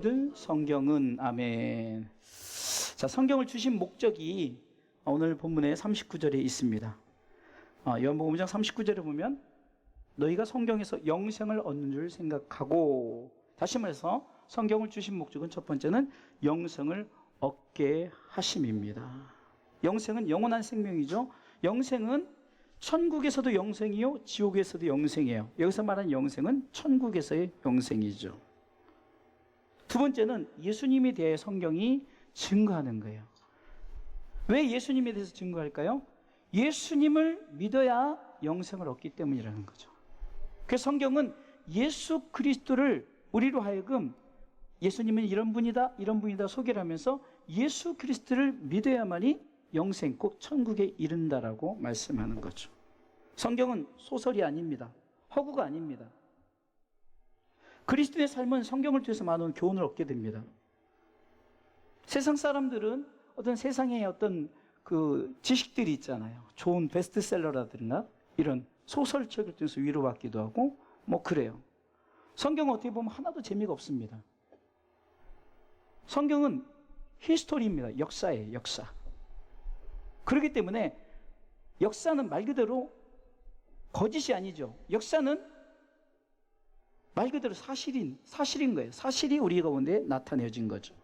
모든 성경은. 아멘. 자, 성경을 주신 목적이 오늘 본문의 39절에 있습니다. 요한복음 5장 39절에 보면 너희가 성경에서 영생을 얻는 줄 생각하고, 다시 말해서 성경을 주신 목적은 첫 번째는 영생을 얻게 하심입니다. 영생은 영원한 생명이죠. 영생은 천국에서도 영생이요, 지옥에서도 영생이에요. 여기서 말하는 영생은 천국에서의 영생이죠. 두 번째는 예수님에 대해 성경이 증거하는 거예요. 왜 예수님에 대해서 증거할까요? 예수님을 믿어야 영생을 얻기 때문이라는 거죠. 그래서 성경은 예수 그리스도를 우리로 하여금 예수님은 이런 분이다, 이런 분이다 소개를 하면서 예수 그리스도를 믿어야만이 영생, 꼭 천국에 이른다라고 말씀하는 거죠. 성경은 소설이 아닙니다. 허구가 아닙니다. 그리스도의 삶은 성경을 통해서 많은 교훈을 얻게 됩니다. 세상 사람들은 어떤 세상의 어떤 그 지식들이 있잖아요. 좋은 베스트셀러라든가 이런 소설책을 통해서 위로받기도 하고 뭐 그래요. 성경은 어떻게 보면 하나도 재미가 없습니다. 성경은 히스토리입니다. 역사예요, 역사. 그렇기 때문에 역사는 말 그대로 거짓이 아니죠. 역사는 말 그대로 사실인 거예요. 사실이 우리 가운데 나타내어진 거죠.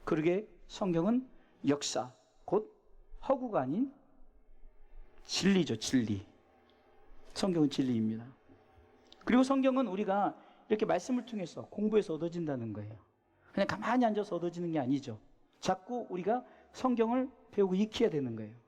그러게 성경은 역사, 곧 허구가 아닌 진리죠, 진리. 성경은 진리입니다. 그리고 성경은 우리가 이렇게 말씀을 통해서 공부해서 얻어진다는 거예요. 그냥 가만히 앉아서 얻어지는 게 아니죠. 자꾸 우리가 성경을 배우고 익혀야 되는 거예요.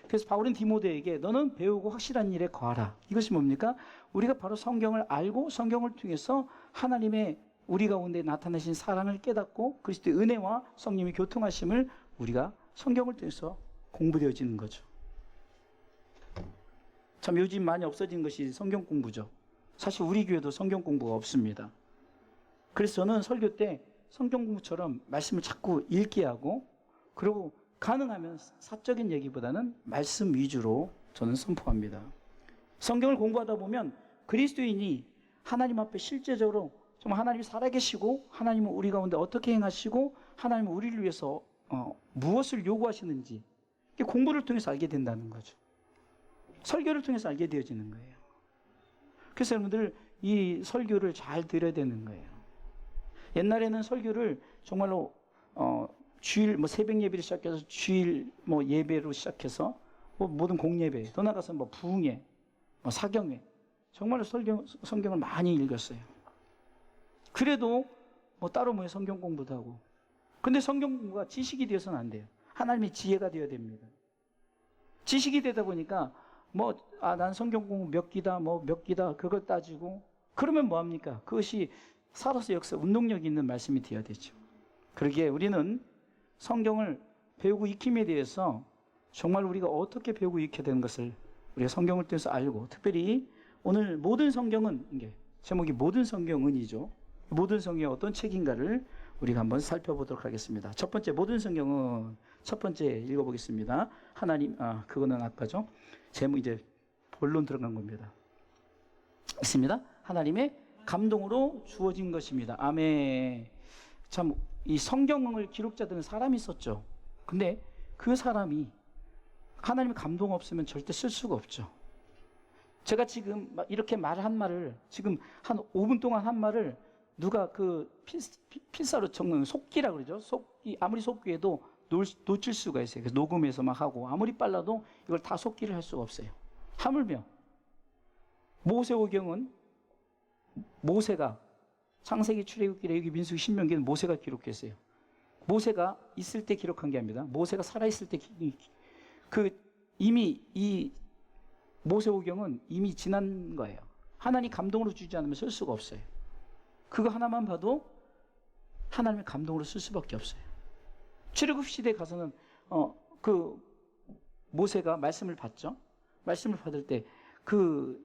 그래서 바울은 디모데에게 너는 배우고 확실한 일에 거하라. 이것이 뭡니까? 우리가 바로 성경을 알고 성경을 통해서 하나님의 우리 가운데 나타나신 사랑을 깨닫고 그리스도의 은혜와 성령의 교통하심을 우리가 성경을 통해서 공부되어지는 거죠. 참 요즘 많이 없어진 것이 성경 공부죠. 사실 우리 교회도 성경 공부가 없습니다. 그래서 저는 설교 때 성경 공부처럼 말씀을 자꾸 읽게 하고, 그리고 가능하면 사적인 얘기보다는 말씀 위주로 저는 선포합니다. 성경을 공부하다 보면 그리스도인이 하나님 앞에 실제적으로 정말 하나님이 살아계시고 하나님은 우리 가운데 어떻게 행하시고 하나님은 우리를 위해서 무엇을 요구하시는지 공부를 통해서 알게 된다는 거죠. 설교를 통해서 알게 되어지는 거예요. 그래서 여러분들 이 설교를 잘 들어야 되는 거예요. 옛날에는 설교를 정말로 주일 새벽 예배를 시작해서 주일 예배로 시작해서 모든 공예배, 더 나가서 부흥회, 사경회, 정말로 성경을 많이 읽었어요. 그래도 따로 성경 공부도 하고. 근데 성경 공부가 지식이 되어서는 안 돼요. 하나님의 지혜가 되어야 됩니다. 지식이 되다 보니까 난 성경 공부 몇 기다, 몇 기다, 그걸 따지고, 그러면 뭐합니까? 그것이 살아서 역사, 운동력 있는 말씀이 되어야 되죠. 그러기에 우리는 성경을 배우고 익힘에 대해서 정말 우리가 어떻게 배우고 익혀야 되는 것을 우리가 성경을 통해서 알고, 특별히 오늘 모든 성경은, 이게 제목이 모든 성경은이죠. 모든 성경이 어떤 책인가를 우리가 한번 살펴보도록 하겠습니다. 첫 번째, 모든 성경은 첫 번째 읽어보겠습니다. 하나님, 그거는 아까죠. 제목 이제 본론 들어간 겁니다. 있습니다. 하나님의 감동으로 주어진 것입니다. 아멘. 참, 이 성경을 기록자들은 사람이 썼죠. 근데 그 사람이 하나님의 감동 없으면 절대 쓸 수가 없죠. 제가 지금 이렇게 말한 말을 지금 한 5분 동안 한 말을 누가 그 필사로 적는 속기라 그러죠. 속기, 아무리 속기해도 놓칠 수가 있어요. 그래서 녹음해서 막 하고 아무리 빨라도 이걸 다 속기를 할 수가 없어요. 하물며 모세오경은 모세가 창세기, 출애굽기, 레위기, 민수기, 신명기는 모세가 기록했어요. 모세가 있을 때 기록한 게 아닙니다. 모세가 살아있을 때 이미 이 모세오경은 이미 지난 거예요. 하나님 감동으로 주지 않으면 쓸 수가 없어요. 그거 하나만 봐도 하나님의 감동으로 쓸 수밖에 없어요. 출애굽 시대에 가서는 그 모세가 말씀을 받죠. 말씀을 받을 때 그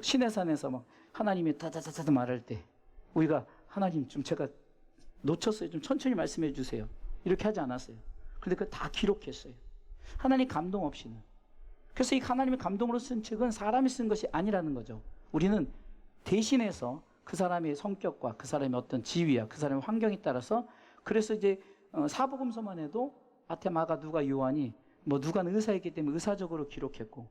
시내산에서 막 하나님이 다다다다 말할 때 우리가 하나님 좀 제가 놓쳤어요. 좀 천천히 말씀해 주세요. 이렇게 하지 않았어요. 그런데 그걸 다 기록했어요. 하나님 감동 없이는. 그래서 이 하나님의 감동으로 쓴 책은 사람이 쓴 것이 아니라는 거죠. 우리는 대신해서 그 사람의 성격과 그 사람의 어떤 지위와 그 사람의 환경에 따라서 그래서 이제 사복음서만 해도 마태, 마가, 누가, 요한이 뭐 누가는 의사였기 때문에 의사적으로 기록했고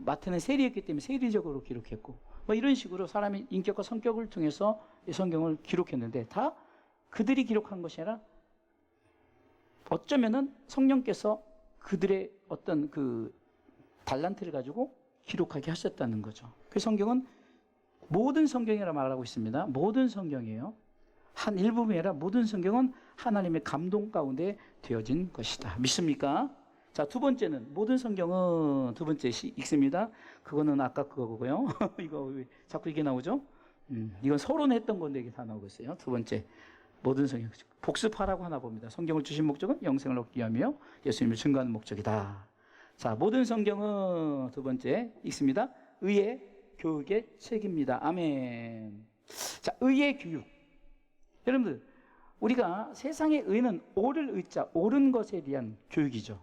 마태는 세리였기 때문에 세리적으로 기록했고 뭐 이런 식으로 사람의 인격과 성격을 통해서 이 성경을 기록했는데 다 그들이 기록한 것이 아니라 어쩌면은 성령께서 그들의 어떤 그 달란트를 가지고 기록하게 하셨다는 거죠. 그 성경은 모든 성경이라 말하고 있습니다. 모든 성경이에요. 한 일부분이 아니라 모든 성경은 하나님의 감동 가운데 되어진 것이다. 믿습니까? 자, 두 번째는 모든 성경은 두 번째 읽습니다. 그거는 아까 그거고요. 이거 왜 자꾸 이게 나오죠? 이건 서론 했던 건데 이게 다 나오고 있어요. 두 번째 모든 성경 복습하라고 하나 봅니다. 성경을 주신 목적은 영생을 얻기 위함이요 예수님을 증거하는 목적이다. 자, 모든 성경은 두 번째 읽습니다. 의의 교육의 책입니다. 아멘. 자, 의의 교육. 여러분들 우리가 세상의 의는 옳을 의자, 옳은 것에 대한 교육이죠.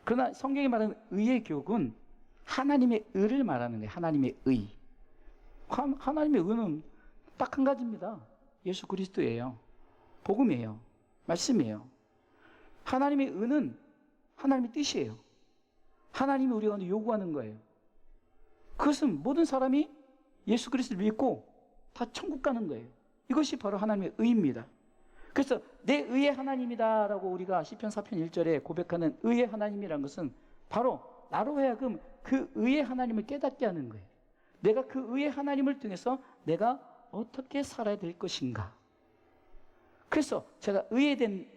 그러나 성경이 말하는 의의 교육은 하나님의 의를 말하는 거예요. 하나님의 의. 하나님의 의는 딱 한 가지입니다. 예수 그리스도예요. 복음이에요. 말씀이에요. 하나님의 의는 하나님의 뜻이에요. 하나님이 우리 가운데 요구하는 거예요. 그것은 모든 사람이 예수 그리스도를 믿고 다 천국 가는 거예요. 이것이 바로 하나님의 의입니다. 그래서 내 의의 하나님이다라고 우리가 시편 4편 1절에 고백하는 의의 하나님이라는 것은 바로 나로 하여금 그 의의 하나님을 깨닫게 하는 거예요. 내가 그 의의 하나님을 통해서 내가 어떻게 살아야 될 것인가. 그래서 제가 의에 대한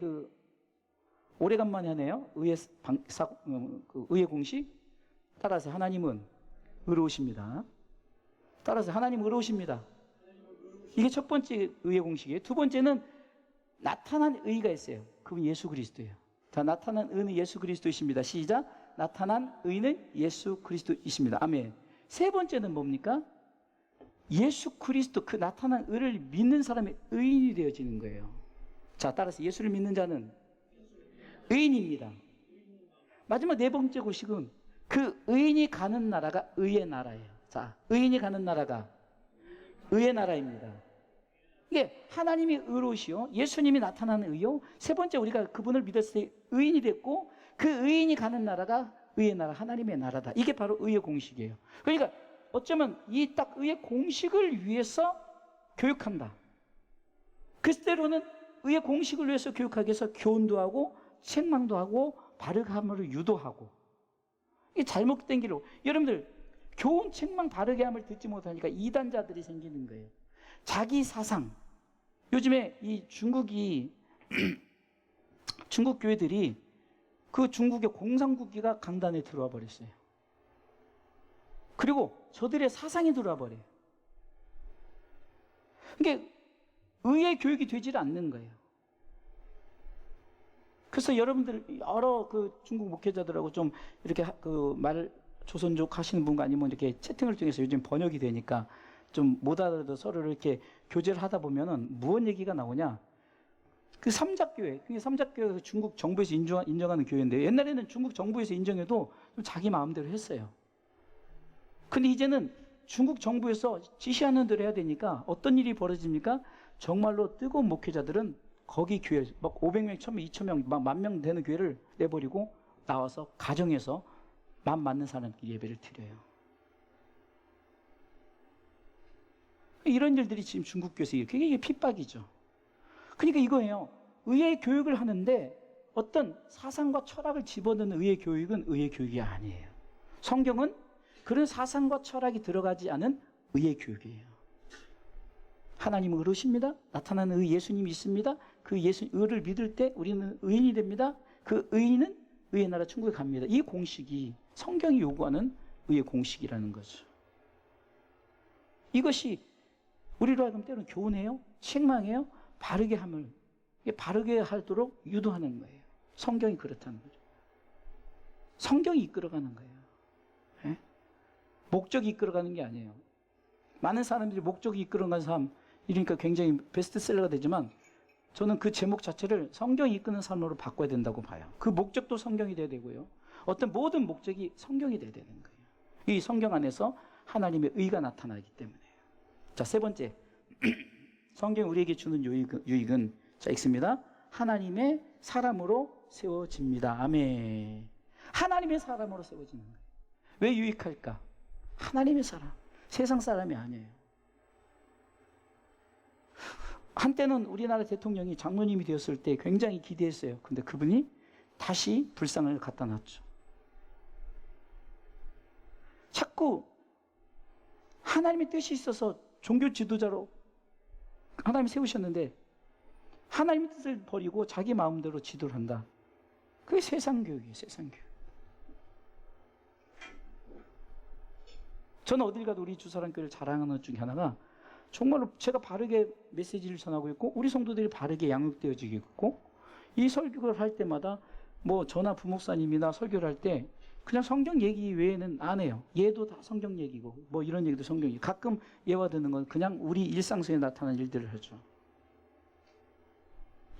오래간만에 하네요. 의의 공식. 따라서 하나님은 의로우십니다. 따라서 하나님은 의로우십니다. 이게 첫 번째 의의 공식이에요. 두 번째는 나타난 의가 있어요. 그분 예수 그리스도예요. 자, 나타난 의는 예수 그리스도이십니다. 시작. 나타난 의는 예수 그리스도이십니다. 아멘. 세 번째는 뭡니까? 예수 그리스도 그 나타난 의를 믿는 사람의 의인이 되어지는 거예요. 자, 따라서 예수를 믿는 자는 의인입니다. 마지막 네 번째 고식은 그 의인이 가는 나라가 의의 나라예요. 자, 의인이 가는 나라가 의의 나라입니다. 이게 하나님이 의로우시오, 예수님이 나타나는 의요. 세 번째 우리가 그분을 믿었을 때 의인이 됐고 그 의인이 가는 나라가 의의 나라, 하나님의 나라다. 이게 바로 의의 공식이에요. 그러니까 어쩌면 이 딱 의의 공식을 위해서 교육한다. 그때로는 의의 공식을 위해서 교육하기 위해서 교훈도 하고 책망도 하고 바르게 함을 유도하고 이게 잘못된 길로 여러분들 교훈, 책망, 바르게 함을 듣지 못하니까 이단자들이 생기는 거예요. 자기 사상. 요즘에 이 중국이 중국 교회들이 그 중국의 공산국기가 강단에 들어와 버렸어요. 그리고 저들의 사상이 들어와 버려요. 그러니까 의의 교육이 되질 않는 거예요. 그래서 여러분들 여러 그 중국 목회자들하고 좀 이렇게 그 말을 조선족 하시는 분과 아니면 이렇게 채팅을 통해서 요즘 번역이 되니까 좀 못 알아도 서로 이렇게 교제를 하다 보면은 무슨 얘기가 나오냐? 그 삼작교회, 그게 삼작교회가 중국 정부에서 인정하는 교회인데 옛날에는 중국 정부에서 인정해도 좀 자기 마음대로 했어요. 근데 이제는 중국 정부에서 지시하는 대로 해야 되니까 어떤 일이 벌어집니까? 정말로 뜨거운 목회자들은 거기 교회 막 500명, 1000명, 2000명, 막 10,000명 되는 교회를 내버리고 나와서 가정에서 마음 맞는 사람께 예배를 드려요. 이런 일들이 지금 중국 교회에서 이게 핍박이죠. 그러니까 이거예요. 의의 교육을 하는데 어떤 사상과 철학을 집어넣는 의의 교육은 의의 교육이 아니에요. 성경은 그런 사상과 철학이 들어가지 않은 의의 교육이에요. 하나님은 의로우십니다. 나타나는 의 예수님이 있습니다. 그 의를 믿을 때 우리는 의인이 됩니다. 그 의인은 의의 나라 천국에 갑니다. 이 공식이 성경이 요구하는 의의 공식이라는 거죠. 이것이 우리로 하여금 때로는 교훈해요, 책망해요, 바르게 함을 바르게 하도록 유도하는 거예요. 성경이 그렇다는 거죠. 성경이 이끌어가는 거예요. 예? 목적이 이끌어가는 게 아니에요. 많은 사람들이 목적이 이끌어가는 삶 이러니까 굉장히 베스트셀러가 되지만 저는 그 제목 자체를 성경이 이끄는 삶으로 바꿔야 된다고 봐요. 그 목적도 성경이 돼야 되고요. 어떤 모든 목적이 성경이 돼야 되는 거예요. 이 성경 안에서 하나님의 의가 나타나기 때문에요. 자, 세 번째. 성경이 우리에게 주는 유익은 자, X입니다. 하나님의 사람으로 세워집니다. 아멘. 하나님의 사람으로 세워지는 거예요. 왜 유익할까? 하나님의 사람. 세상 사람이 아니에요. 한때는 우리나라 대통령이 장로님이 되었을 때 굉장히 기대했어요. 근데 그분이 다시 불상을 갖다 놨죠. 자꾸 하나님의 뜻이 있어서 종교 지도자로 하나님이 세우셨는데 하나님의 뜻을 버리고 자기 마음대로 지도를 한다. 그게 세상 교육이에요. 세상 교육. 저는 어딜 가도 우리 주사랑교회를 자랑하는 것 중에 하나가 정말로 제가 바르게 메시지를 전하고 있고 우리 성도들이 바르게 양육되어지고 있고 이 설교를 할 때마다 뭐 저나 부목사님이나 설교를 할 때 그냥 성경 얘기 외에는 안 해요. 얘도 다 성경 얘기고 뭐 이런 얘기도 성경 얘기. 가끔 예화 드는 건 그냥 우리 일상 속에 나타나는 일들을 하죠.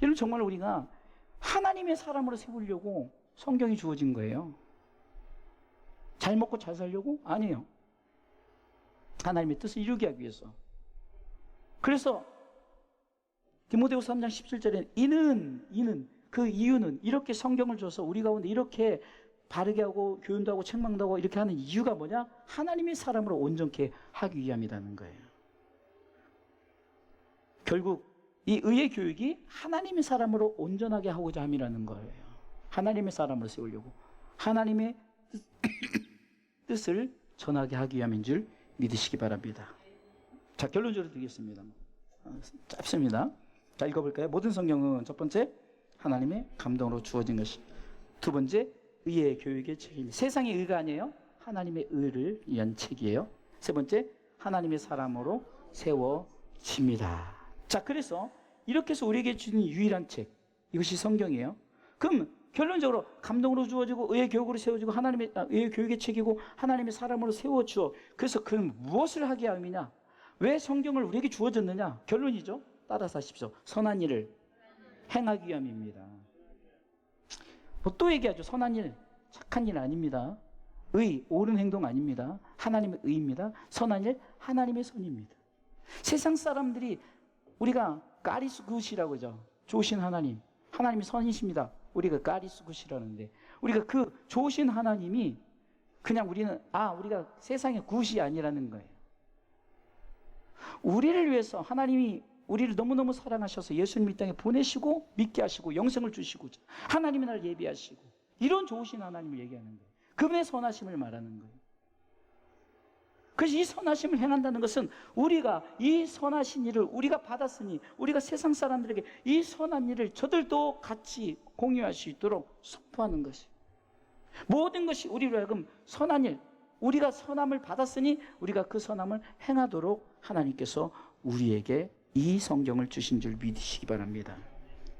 이런 정말 우리가 하나님의 사람으로 세우려고 성경이 주어진 거예요. 잘 먹고 잘 살려고? 아니에요. 하나님의 뜻을 이루게 하기 위해서. 그래서 디모데후서 3장 17절에 이는 그 이유는 이렇게 성경을 줘서 우리 가운데 이렇게 바르게 하고 교훈도 하고 책망도 하고 이렇게 하는 이유가 뭐냐? 하나님의 사람으로 온전케 하기 위함이라는 거예요. 결국 이 의의 교육이 하나님의 사람으로 온전하게 하고자 함이라는 거예요. 하나님의 사람으로 세우려고 하나님의 뜻을 전하게 하기 위함인 줄 믿으시기 바랍니다. 자, 결론적으로 드리겠습니다. 짧습니다. 자, 읽어볼까요? 모든 성경은 첫 번째 하나님의 감동으로 주어진 것이, 두 번째 의의 교육의 책임. 세상의 의가 아니에요. 하나님의 의를 위한 책이에요. 세 번째 하나님의 사람으로 세워집니다. 자, 그래서 이렇게 해서 우리에게 주는 유일한 책, 이것이 성경이에요. 그럼 결론적으로 감동으로 주어지고 의의 교육으로 세워지고 하나님의 의의 교육의 책이고 하나님의 사람으로 세워주어. 그래서 그는 무엇을 하게 함이냐? 왜 성경을 우리에게 주어졌느냐? 결론이죠. 따라서 하십시오. 선한 일을 행하기 위함입니다. 뭐 또 얘기하죠. 선한 일, 착한 일 아닙니다. 의, 옳은 행동 아닙니다. 하나님의 의입니다. 선한 일, 하나님의 선입니다. 세상 사람들이 우리가 까리스굿이라고 하죠. 좋으신 하나님, 하나님이 선이십니다. 우리가 까리스굿이라는데 우리가 그 좋으신 하나님이 그냥 우리가 세상의 굿이 아니라는 거예요. 우리를 위해서 하나님이 우리를 너무너무 사랑하셔서 예수님 이 땅에 보내시고 믿게 하시고 영생을 주시고자 하나님의 날 예비하시고 이런 좋으신 하나님을 얘기하는 거예요. 그분의 선하심을 말하는 거예요. 그래서 이 선하심을 행한다는 것은 우리가 이 선하신 일을 우리가 받았으니 우리가 세상 사람들에게 이 선한 일을 저들도 같이 공유할 수 있도록 선포하는 것이, 모든 것이 우리로 하여금 선한 일, 우리가 선함을 받았으니 우리가 그 선함을 행하도록 하나님께서 우리에게 이 성경을 주신 줄 믿으시기 바랍니다.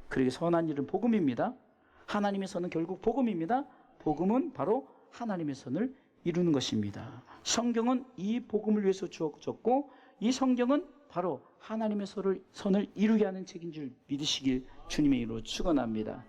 그러기 선한 일은 복음입니다. 하나님의 선은 결국 복음입니다. 복음은 바로 하나님의 선을 이루는 것입니다. 성경은 이 복음을 위해서 주어졌고 이 성경은 바로 하나님의 선을 이루게 하는 책인 줄 믿으시길 주님의 이름으로 축원합니다.